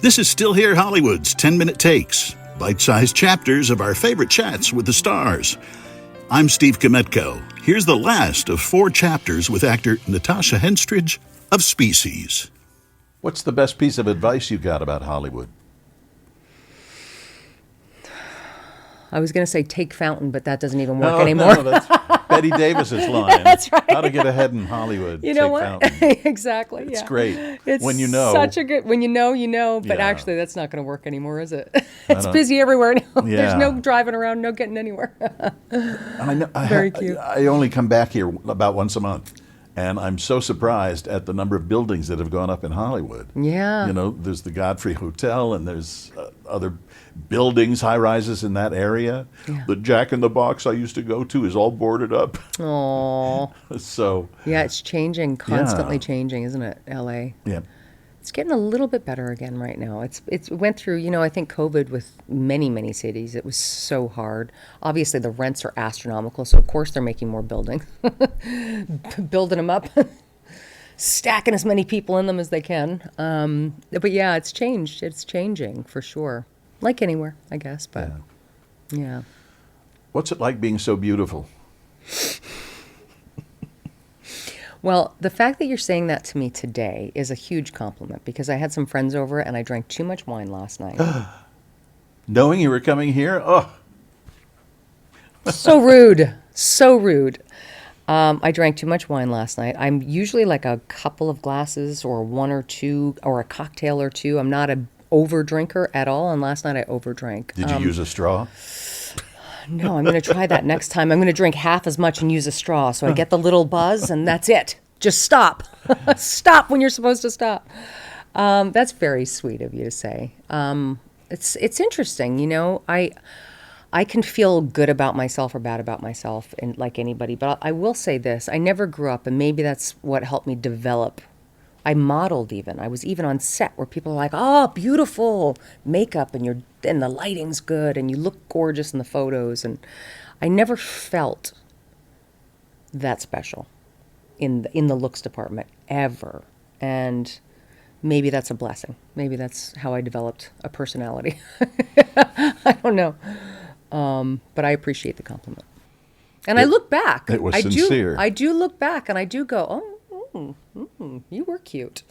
This is Still Here Hollywood's 10-minute takes, bite-sized chapters of our favorite chats with the stars. I'm Steve Kmetko. Here's the last of 4 chapters with actor Natasha Henstridge of Species. What's the best piece of advice you got about Hollywood? I was going to say take Fountain, but that doesn't even work anymore. No, that's Betty Davis's line. That's right. How to get ahead in Hollywood. You know take what? Fountain. Exactly. It's yeah. great. It's when you know. such a good, when you know, but Yeah. actually that's not going to work anymore, is it? It's busy everywhere now. Yeah. There's no driving around, no getting anywhere. I know, Very cute. I only come back here about once a month, and I'm so surprised at the number of buildings that have gone up in Hollywood. Yeah. You know, there's the Godfrey Hotel, and there's other buildings, high-rises in that area. Yeah. The Jack in the Box I used to go to is all boarded up. Oh. So. Yeah, it's changing, constantly changing, isn't it, LA? Yeah. It's getting a little bit better again right now. It went through, I think COVID with many cities. It was so hard. Obviously, the rents are astronomical, so of course they're making more buildings, building them up, stacking as many people in them as they can. But yeah, it's changed. It's changing for sure. Like anywhere, I guess. But yeah. What's it like being so beautiful? Well, the fact that you're saying that to me today is a huge compliment because I had some friends over and I drank too much wine last night. Knowing you were coming here? Oh. So rude. So rude. I drank too much wine last night. I'm usually like a couple of glasses or 1 or 2 or a cocktail or 2. I'm not an over drinker at all, and last night I overdrank. Did you use a straw? No, I'm going to try that next time. I'm going to drink half as much and use a straw so I get the little buzz, and that's it. Just stop. Stop when you're supposed to stop. That's very sweet of you to say. It's interesting, I can feel good about myself or bad about myself, and like anybody. But I will say this: I never grew up, and maybe that's what helped me develop. I modeled even. I was even on set where people are like, "Oh, beautiful makeup, and the lighting's good, and you look gorgeous in the photos." And I never felt that special in the looks department ever. And maybe that's a blessing. Maybe that's how I developed a personality. I don't know. But I appreciate the compliment. And I look back. It was sincere. I do look back and I do go, you were cute.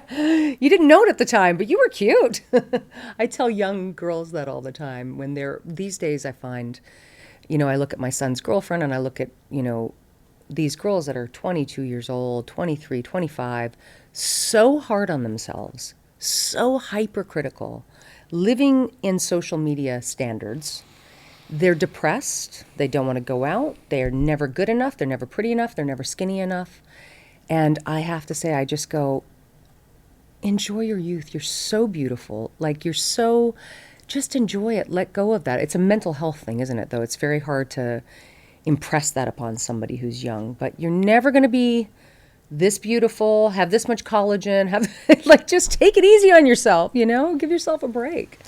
You didn't know it at the time, but you were cute. I tell young girls that all the time when these days I find, I look at my son's girlfriend and I look at, these girls that are 22 years old, 23, 25, so hard on themselves, so hypercritical, living in social media standards. They're depressed. They don't want to go out. They're never good enough. They're never pretty enough. They're never skinny enough. And I have to say, I just go, enjoy your youth. You're so beautiful. Just enjoy it. Let go of that. It's a mental health thing, isn't it, though? It's very hard to impress that upon somebody who's young. But you're never going to be this beautiful, have this much collagen, just take it easy on yourself, Give yourself a break.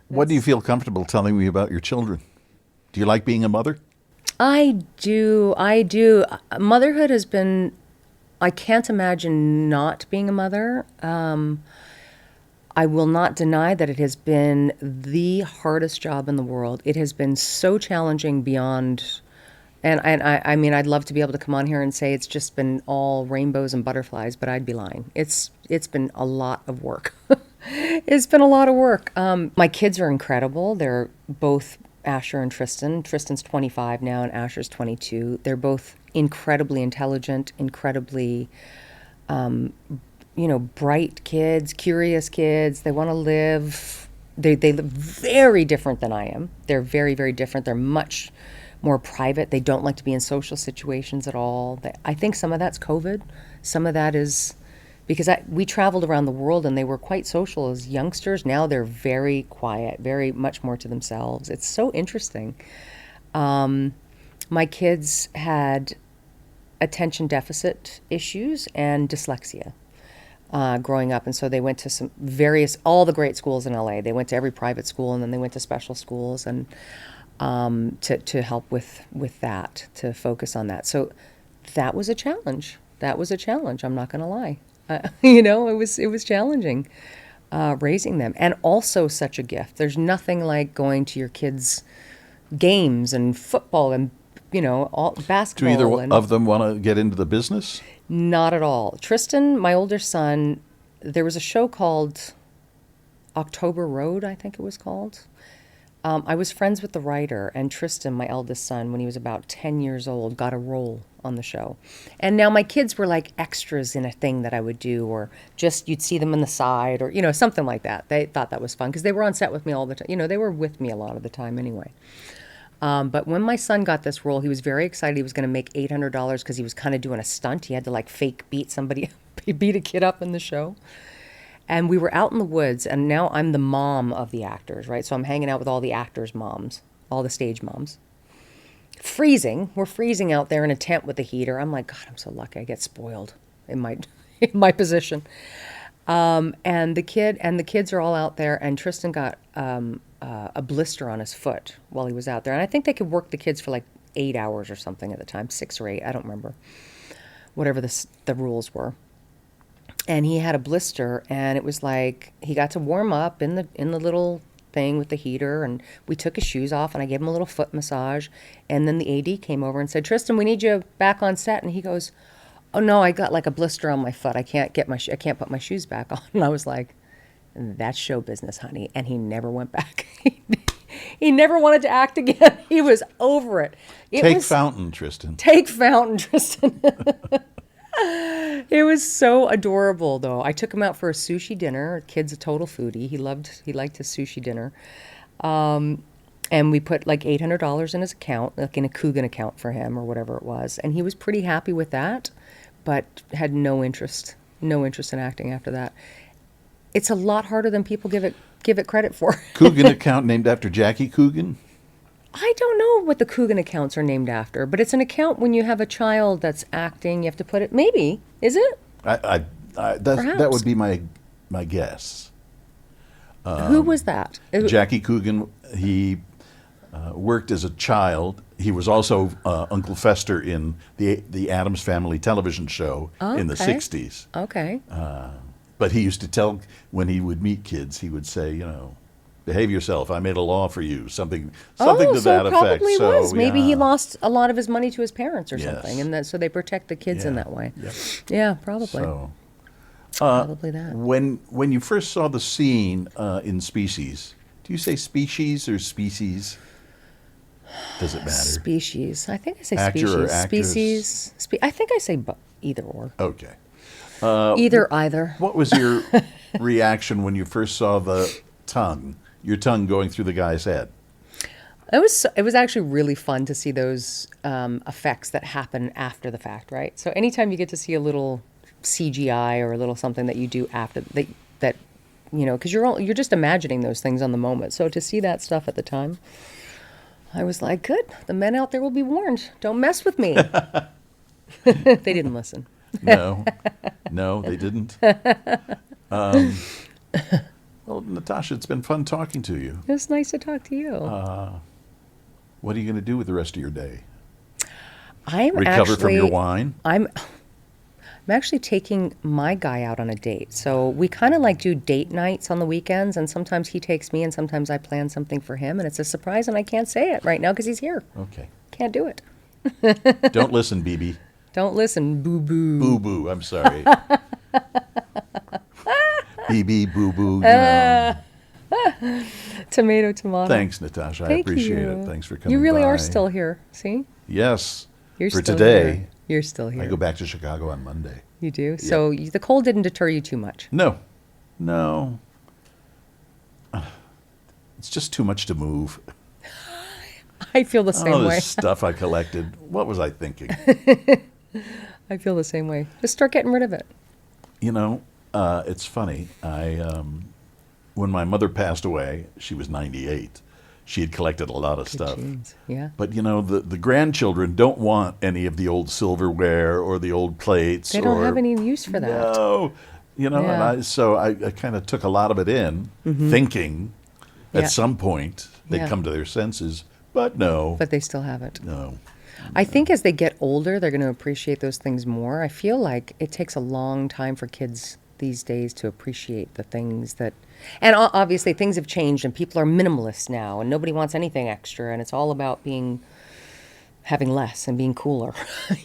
What do you feel comfortable telling me about your children? Do you like being a mother? I do. Motherhood has been, I can't imagine not being a mother. I will not deny that it has been the hardest job in the world. It has been so challenging beyond, and I mean, I'd love to be able to come on here and say it's just been all rainbows and butterflies, but I'd be lying. It's been a lot of work. It's been a lot of work. My kids are incredible. They're both Asher and Tristan. Tristan's 25 now and Asher's 22. They're both incredibly intelligent, incredibly, bright kids, curious kids. They want to live. They live very different than I am. They're very, very different. They're much more private. They don't like to be in social situations at all. I think some of that's COVID. Some of that is because we traveled around the world and they were quite social as youngsters. Now they're very quiet, very much more to themselves. It's so interesting. My kids had attention deficit issues and dyslexia growing up. And so they went to all the great schools in LA. They went to every private school and then they went to special schools and to help with that, to focus on that. So that was a challenge. I'm not going to lie. It was challenging. raising them. And also such a gift. There's nothing like going to your kids' games and football and, all Do basketball. either of them want to get into the business? Not at all. Tristan, my older son, there was a show called October Road, I think it was called. I was friends with the writer, and Tristan, my eldest son, when he was about 10 years old, got a role on the show. And now my kids were like extras in a thing that I would do, or just you'd see them on the side, or, something like that. They thought that was fun because they were on set with me all the time. They were with me a lot of the time anyway. But when my son got this role, he was very excited. He was going to make $800 because he was kind of doing a stunt. He had to like fake beat somebody, beat a kid up in the show. And we were out in the woods, and now I'm the mom of the actors, right? So I'm hanging out with all the actors' moms, all the stage moms. Freezing. We're freezing out there in a tent with a heater. I'm like, God, I'm so lucky. I get spoiled in my position. And the kids are all out there, and Tristan got a blister on his foot while he was out there. And I think they could work the kids for like 8 hours or something at the time, 6 or 8, I don't remember, whatever the rules were. And he had a blister, and it was like he got to warm up in the little thing with the heater, and we took his shoes off, and I gave him a little foot massage. And then the AD came over and said, Tristan, we need you back on set. And he goes, oh no, I got like a blister on my foot. I can't put my shoes back on. And I was like, that's show business, honey. And he never went back. He never wanted to act again. He was over it. Take Fountain, Tristan. Take Fountain, Tristan. It was so adorable, though. I took him out for a sushi dinner. Kid's a total foodie. He liked his sushi dinner. And we put like $800 in his account, like in a Coogan account for him or whatever it was. And he was pretty happy with that, but had no interest in acting after that. It's a lot harder than people give it credit for. Coogan account named after Jackie Coogan? I don't know what the Coogan accounts are named after, but it's an account when you have a child that's acting. You have to put it. Maybe is it? That would be my guess. Who was that? Jackie Coogan. He worked as a child. He was also Uncle Fester in the Addams Family television show in the '60s. Okay. But he used to tell when he would meet kids, he would say, behave yourself. I made a law for you. Something to that effect. So probably was. So, maybe yeah. he lost a lot of his money to his parents or Yes. something, and so they protect the kids in Yeah. that way. Yep. Yeah, probably. So, Probably that. when you first saw the scene in Species, do you say species or species? Does it matter? Species. I think I say Actor species. or actress? Species. I think I say either or. Okay. Either. What was your reaction when you first saw your tongue going through the guy's head? It was actually really fun to see those effects that happen after the fact, right? So anytime you get to see a little CGI or a little something that you do after that because you're just imagining those things on the moment. So to see that stuff at the time, I was like, good. The men out there will be warned. Don't mess with me. They didn't listen. No, they didn't. Well, Natasha, it's been fun talking to you. It was nice to talk to you. What are you going to do with the rest of your day? Recover from your wine? I'm actually taking my guy out on a date. So we kind of like do date nights on the weekends, and sometimes he takes me, and sometimes I plan something for him, and it's a surprise, and I can't say it right now because he's here. Okay. Can't do it. Don't listen, BB. Don't listen, boo-boo. Boo-boo, I'm sorry. BB, boo-boo, Tomato. Thanks, Natasha. Thank I appreciate you. it. Thanks for coming by. You really are still here. See? Yes. You're for still today. Here. You're still here. I go back to Chicago on Monday. You do? So the cold didn't deter you too much? No. It's just too much to move. I feel the same All way. this stuff I collected. What was I thinking? I feel the same way. Just start getting rid of it. It's funny. When my mother passed away, she was 98. She had collected a lot of stuff. Jeans. Yeah. But, the grandchildren don't want any of the old silverware or the old plates. They don't have any use for that. No. Yeah. And I kind of took a lot of it in, thinking at some point they'd come to their senses. But no. But they still haven't. No. I think as they get older, they're going to appreciate those things more. I feel like it takes a long time for kids these days to appreciate the things that, and obviously things have changed and people are minimalists now and nobody wants anything extra and it's all about having less and being cooler,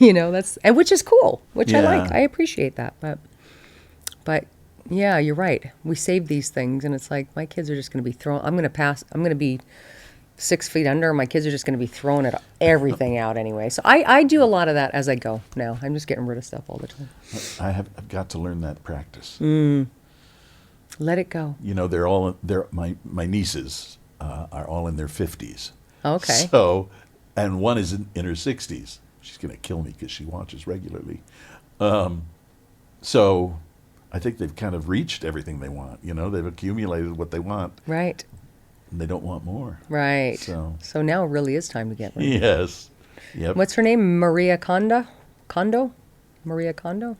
and which is cool, which I like. I appreciate that. But yeah, you're right. We save these things and it's like, my kids are just going to be I'm going to be 6 feet under. My kids are just going to be throwing everything out anyway. So I do a lot of that as I go now. I'm just getting rid of stuff all the time. I've got to learn that practice. Let it go. My nieces are all in their 50s. Okay. So, and one is in her 60s. She's going to kill me because she watches regularly. So I think they've kind of reached everything they want. They've accumulated what they want. Right. And they don't want more. Right. So now it really is time to get rid of it. Yes. Yep. What's her name? Maria Kondo? Maria Kondo?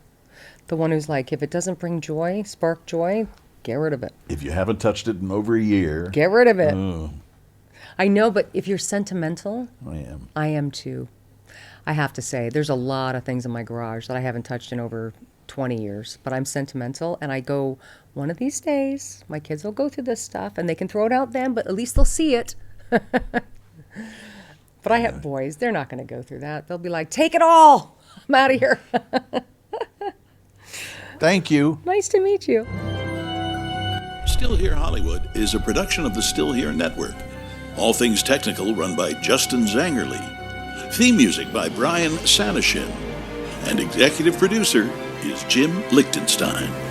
The one who's like, if it doesn't bring joy, spark joy, get rid of it. If you haven't touched it in over a year. Get rid of it. I know, but if you're sentimental. I am. I am too. I have to say, there's a lot of things in my garage that I haven't touched in over 20 years, but I'm sentimental and I go, one of these days, my kids will go through this stuff and they can throw it out then, but at least they'll see it. But I have boys, they're not going to go through that. They'll be like, take it all. I'm out of here. Thank you. Nice to meet you. Still Here Hollywood is a production of the Still Here Network. All things technical run by Justin Zangerle. Theme music by Brian Sanishin. And executive producer is Jim Lichtenstein.